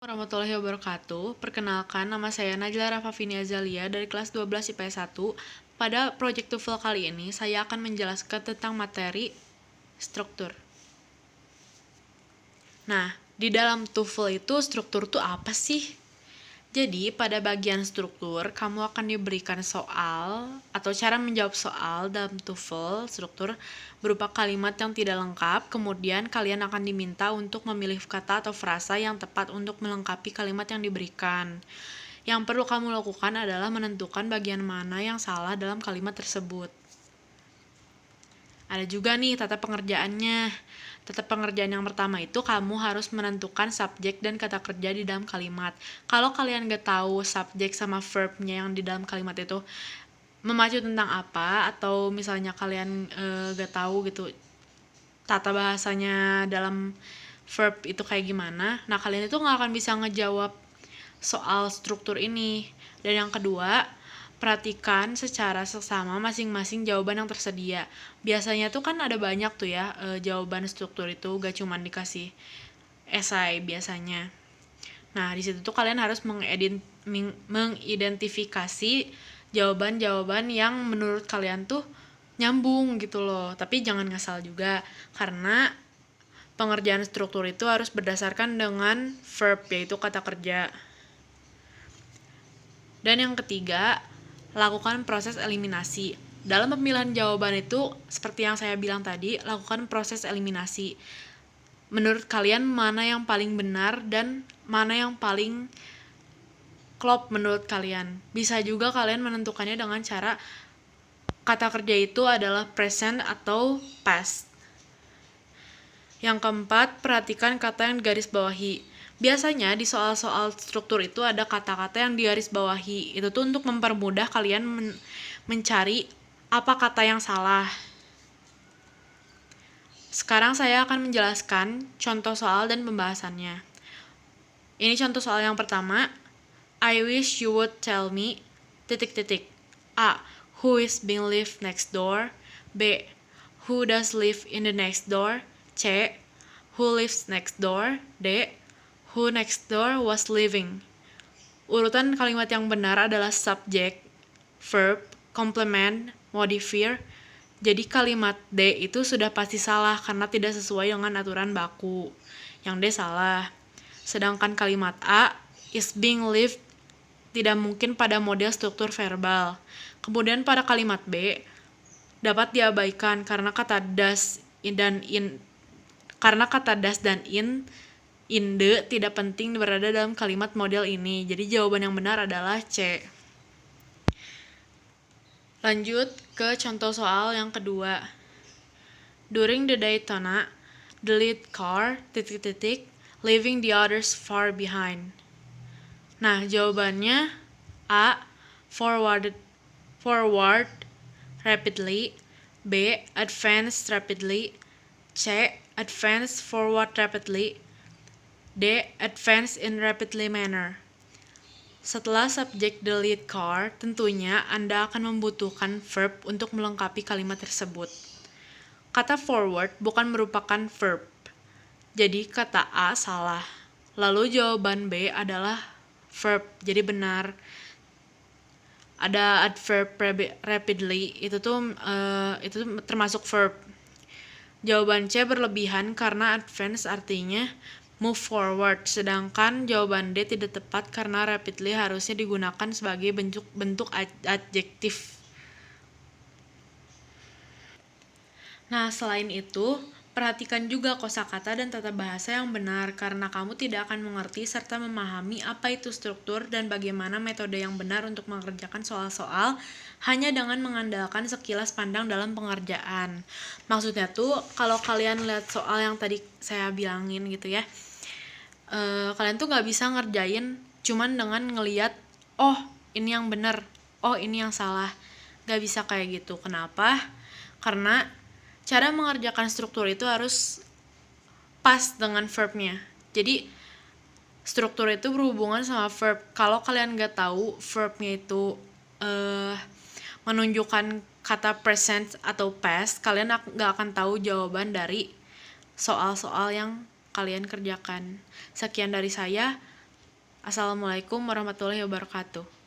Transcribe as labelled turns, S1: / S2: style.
S1: Warahmatullahi wabarakatuh. Perkenalkan, nama saya Najla Rafafini Azalia dari kelas 12 IPS 1. Pada proyek TOEFL kali ini, saya akan menjelaskan tentang materi struktur. Nah, di dalam TOEFL itu struktur itu apa sih? Jadi, pada bagian struktur, kamu akan diberikan soal atau cara menjawab soal dalam TOEFL struktur berupa kalimat yang tidak lengkap, kemudian kalian akan diminta untuk memilih kata atau frasa yang tepat untuk melengkapi kalimat yang diberikan. Yang perlu kamu lakukan adalah menentukan bagian mana yang salah dalam kalimat tersebut. Ada juga nih tata pengerjaannya. Tata pengerjaan yang pertama itu kamu harus menentukan subjek dan kata kerja di dalam kalimat. Kalau kalian gak tahu subjek sama verbnya yang di dalam kalimat itu memacu tentang apa, atau misalnya kalian gak tahu gitu tata bahasanya dalam verb itu kayak gimana, nah kalian itu gak akan bisa ngejawab soal struktur ini. Dan yang kedua, perhatikan secara seksama masing-masing jawaban yang tersedia. Biasanya tuh kan ada banyak tuh ya jawaban struktur itu, gak cuma dikasih esai biasanya. Nah, di situ tuh kalian harus mengidentifikasi jawaban-jawaban yang menurut kalian tuh nyambung gitu loh. Tapi jangan ngasal juga, karena pengerjaan struktur itu harus berdasarkan dengan verb, yaitu kata kerja. Dan yang ketiga, lakukan proses eliminasi. Dalam pemilihan jawaban itu, seperti yang saya bilang tadi, lakukan proses eliminasi. Menurut kalian mana yang paling benar dan mana yang paling klop menurut kalian. Bisa juga kalian menentukannya dengan cara kata kerja itu adalah present atau past. Yang keempat, perhatikan kata yang digaris bawahi. Biasanya di soal-soal struktur itu ada kata-kata yang digaris bawahi. Itu tuh untuk mempermudah kalian mencari apa kata yang salah. Sekarang saya akan menjelaskan contoh soal dan pembahasannya. Ini contoh soal yang pertama. I wish you would tell me ... A. Who is being live next door? B. Who does live in the next door? C. Who lives next door? D. Who next door was living? Urutan kalimat yang benar adalah subject, verb, complement, modifier. Jadi kalimat D itu sudah pasti salah karena tidak sesuai dengan aturan baku. Yang D salah. Sedangkan kalimat A, is being lived, tidak mungkin pada model struktur verbal. Kemudian pada kalimat B, dapat diabaikan karena kata does dan in inde tidak penting berada dalam kalimat model ini. Jadi jawaban yang benar adalah C. Lanjut ke contoh soal yang kedua. During the Daytona, the lead car ... leaving the others far behind. Nah, jawabannya A. Forward rapidly. B. Advance rapidly. C. Advance forward rapidly. D. Advance in rapidly manner. Setelah subjek the lead car, tentunya Anda akan membutuhkan verb untuk melengkapi kalimat tersebut. Kata forward bukan merupakan verb, jadi kata A salah. Lalu jawaban B adalah verb, jadi benar. Ada adverb rapidly, itu termasuk verb. Jawaban C berlebihan karena advance artinya move forward, sedangkan jawaban D tidak tepat karena rapidly harusnya digunakan sebagai bentuk adjektif. Nah, selain itu, perhatikan juga kosakata dan tata bahasa yang benar, karena kamu tidak akan mengerti serta memahami apa itu struktur dan bagaimana metode yang benar untuk mengerjakan soal-soal hanya dengan mengandalkan sekilas pandang dalam pengerjaan. Maksudnya tuh, kalau kalian lihat soal yang tadi saya bilangin gitu ya, kalian tuh gak bisa ngerjain cuman dengan ngeliat, oh ini yang benar, oh ini yang salah. Gak bisa kayak gitu. Kenapa? Karena cara mengerjakan struktur itu harus pas dengan verbnya. Jadi struktur itu berhubungan sama verb. Kalau kalian gak tahu verbnya itu menunjukkan kata present atau past, kalian gak akan tahu jawaban dari soal-soal yang kalian kerjakan. Sekian dari saya. Assalamualaikum warahmatullahi wabarakatuh.